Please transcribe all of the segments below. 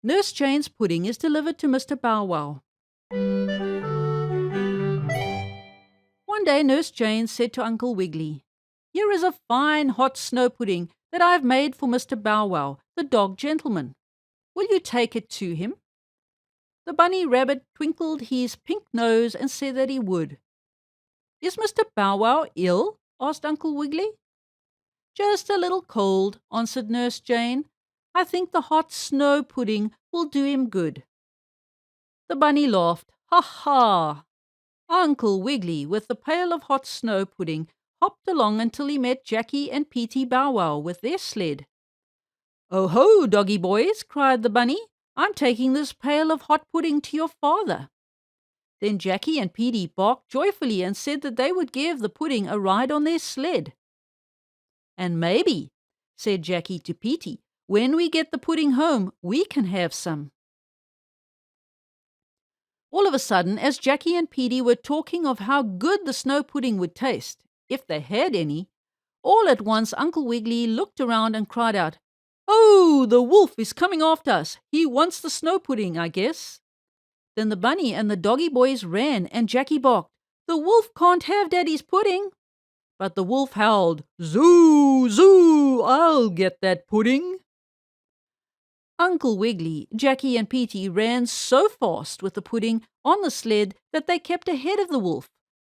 Nurse Jane's pudding is delivered to Mr. Bow Wow. One day Nurse Jane said to Uncle Wiggily, "Here is a fine hot snow pudding that I have made for Mr. Bow Wow, the dog gentleman. Will you take it to him?" The bunny rabbit twinkled his pink nose and said that he would. "Is Mr. Bow Wow ill?" asked Uncle Wiggily. "Just a little cold," answered Nurse Jane. "I think the hot snow pudding will do him good." The bunny laughed. "Ha ha!" Uncle Wiggily, with the pail of hot snow pudding, hopped along until he met Jackie and Petey Bow Wow with their sled. "Oh ho, doggy boys!" cried the bunny. "I'm taking this pail of hot pudding to your father." Then Jackie and Petey barked joyfully and said that they would give the pudding a ride on their sled. "And maybe," said Jackie to Petey, "when we get the pudding home, we can have some." All of a sudden, as Jackie and Petey were talking of how good the snow pudding would taste, if they had any, all at once Uncle Wiggily looked around and cried out, "Oh, the wolf is coming after us. He wants the snow pudding, I guess." Then the bunny and the doggy boys ran, and Jackie barked, "The wolf can't have Daddy's pudding." But the wolf howled, "Zoo, zoo, I'll get that pudding." Uncle Wiggily, Jackie and Petey ran so fast with the pudding on the sled that they kept ahead of the wolf.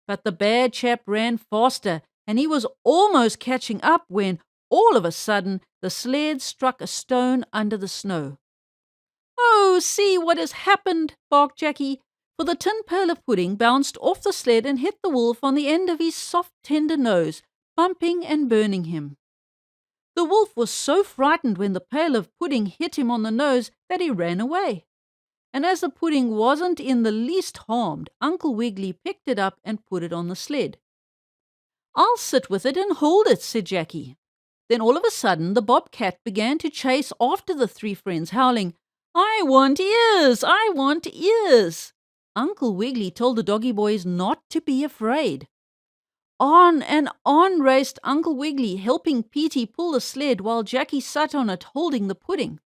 But the bad chap ran faster, and he was almost catching up when, all of a sudden, the sled struck a stone under the snow. "Oh, see what has happened," barked Jackie, for the tin pail of pudding bounced off the sled and hit the wolf on the end of his soft, tender nose, bumping and burning him. The wolf was so frightened when the pail of pudding hit him on the nose that he ran away. And as the pudding wasn't in the least harmed, Uncle Wiggily picked it up and put it on the sled. "I'll sit with it and hold it," said Jackie. Then all of a sudden the bobcat began to chase after the three friends, howling, "I want ears! I want ears!" Uncle Wiggily told the doggy boys not to be afraid. On and on raced Uncle Wiggily, helping Petey pull the sled while Jackie sat on it holding the pudding.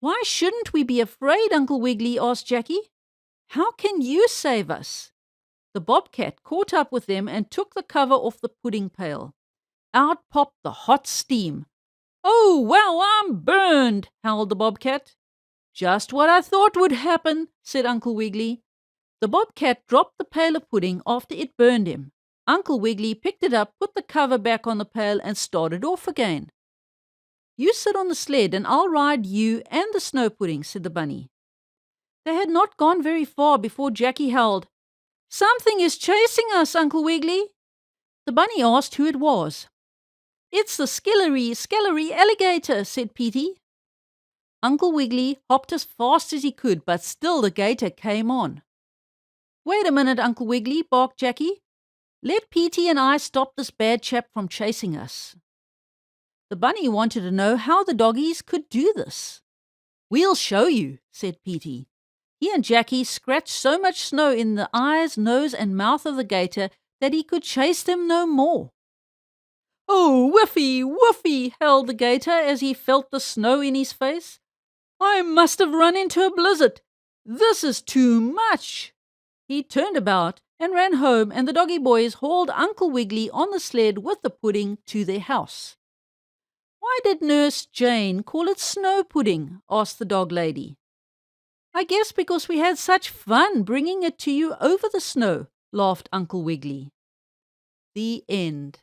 "Why shouldn't we be afraid, Uncle Wiggily?" asked Jackie. "How can you save us?" The bobcat caught up with them and took the cover off the pudding pail. Out popped the hot steam. "Oh, wow, I'm burned!" howled the bobcat. "Just what I thought would happen," said Uncle Wiggily. The bobcat dropped the pail of pudding after it burned him. Uncle Wiggily picked it up, put the cover back on the pail, and started off again. "You sit on the sled and I'll ride you and the snow pudding," said the bunny. They had not gone very far before Jackie howled, "Something is chasing us, Uncle Wiggily." The bunny asked who it was. "It's the skillery alligator," said Petey. Uncle Wiggily hopped as fast as he could, but still the gator came on. "Wait a minute, Uncle Wiggily," barked Jackie. "Let Petey and I stop this bad chap from chasing us." The bunny wanted to know how the doggies could do this. "We'll show you," said Petey. He and Jackie scratched so much snow in the eyes, nose, and mouth of the gator that he could chase them no more. "Oh, whiffy, whiffy," howled the gator as he felt the snow in his face. "I must have run into a blizzard. This is too much." He turned about and ran home, and the doggy boys hauled Uncle Wiggily on the sled with the pudding to their house. "Why did Nurse Jane call it snow pudding?" asked the dog lady. "I guess because we had such fun bringing it to you over the snow," laughed Uncle Wiggily. The end.